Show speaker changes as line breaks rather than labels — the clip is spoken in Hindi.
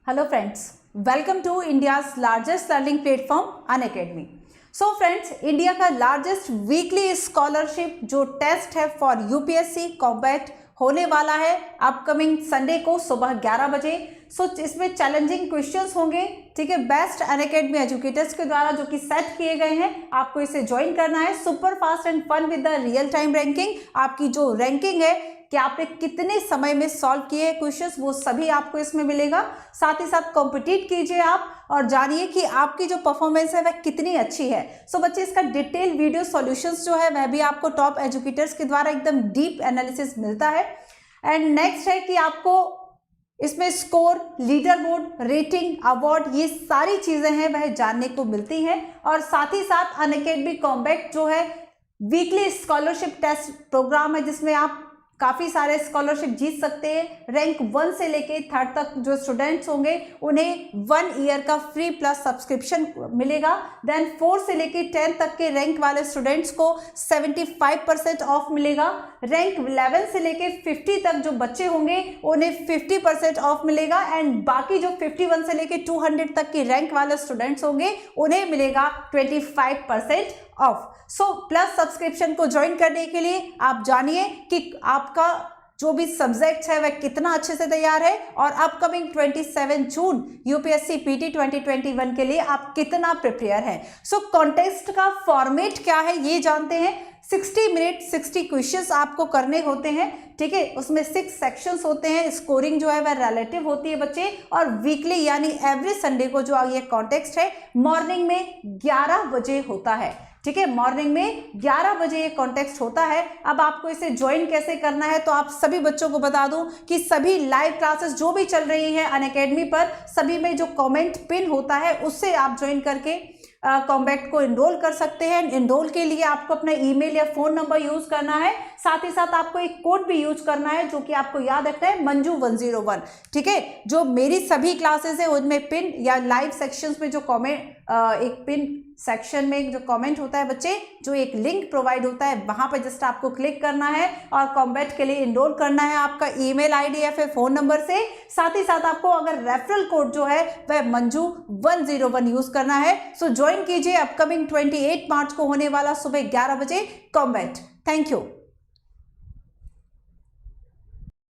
Hello friends, welcome to India's largest learning platform Unacademy. So friends, India का लार्जेस्ट वीकली स्कॉलरशिप जो टेस्ट है फॉर यूपीएससी कॉम्बैट होने वाला है अपकमिंग संडे को सुबह 11 बजे। इसमें चैलेंजिंग क्वेश्चंस होंगे, ठीक है, बेस्ट अनअकैडमी एजुकेटर्स के द्वारा जो कि सेट किए गए हैं। आपको इसे ज्वाइन करना है। Super fast and fun with the real time ranking. आपकी जो रैंकिंग है कि आपने कितने समय में सॉल्व किए क्वेश्चंस, वो सभी आपको इसमें मिलेगा। साथ ही साथ कॉम्पिटिट कीजिए आप और जानिए कि आपकी जो परफॉर्मेंस है वह कितनी अच्छी है। सो बच्चे, इसका डिटेल वीडियो सॉल्यूशंस जो है वह भी आपको टॉप एजुकेटर्स के द्वारा एकदम डीप एनालिसिस मिलता है। एंड नेक्स्ट है कि आपको इसमें score, leader board, rating, award, ये सारी चीजें हैं वह जानने को मिलती हैं। और साथ ही साथ अनअकैडमी कॉम्बैट जो है वीकली स्कॉलरशिप टेस्ट प्रोग्राम है जिसमें आप काफ़ी सारे स्कॉलरशिप जीत सकते हैं। रैंक 1 से लेके 3rd तक जो स्टूडेंट्स होंगे उन्हें 1 ईयर का फ्री प्लस सब्सक्रिप्शन मिलेगा। देन 4 से लेके 10 तक के रैंक वाले स्टूडेंट्स को 75% ऑफ मिलेगा। रैंक 11 से लेके 50 तक जो बच्चे होंगे उन्हें 50% ऑफ मिलेगा। एंड बाकी जो 51 से लेके 200 तक की रैंक वाले स्टूडेंट्स होंगे उन्हें मिलेगा 25% ऑफ। सो प्लस सब्सक्रिप्शन को ज्वाइन करने के लिए आप जानिए कि आपका जो भी सब्जेक्ट है वह कितना अच्छे से तैयार है और अपकमिंग 27 जून यूपीएससी पीटी 2021 के लिए आप कितना प्रिपेयर हैं। सो कॉन्टेस्ट का फॉर्मेट क्या है ये जानते हैं। 60 मिनट 60 क्वेश्चंस आपको करने होते हैं, ठीक है। उसमें 6 सेक्शंस होते हैं। स्कोरिंग जो है वह रिलेटिव होती है बच्चे। और वीकली यानी एवरी संडे को जो ये कॉन्टेस्ट है मॉर्निंग में 11 बजे होता है, ठीक है। मॉर्निंग में 11 बजे ये कॉन्टेस्ट होता है। अब आपको इसे ज्वाइन कैसे करना है तो आप सभी बच्चों को बता दूं कि सभी लाइव क्लासेस जो भी चल रही है अनअकैडमी पर, सभी में जो कमेंट पिन होता है उससे आप ज्वाइन करके कॉम्बैट को एनरोल कर सकते हैं। एनरोल के लिए आपको अपना ईमेल या फोन नंबर यूज करना है। साथ ही साथ आपको एक कोड भी यूज करना है जो कि आपको याद रखना है, मंजू 101, ठीक है। जो मेरी सभी क्लासेस है उनमें पिन या लाइव सेक्शंस में जो कमेंट एक पिन सेक्शन में जो कमेंट होता है बच्चे, जो एक लिंक प्रोवाइड होता है वहां पर जस्ट आपको क्लिक करना है और कॉम्बैट के लिए एनरोल करना है आपका ईमेल आईडी या फिर फोन नंबर से। साथ ही साथ आपको अगर रेफरल कोड जो है वह मंजू 101 यूज करना है। सो ज्वाइन कीजिए अपकमिंग 28 मार्च को होने वाला सुबह 11 बजे कॉम्बैट। Thank you.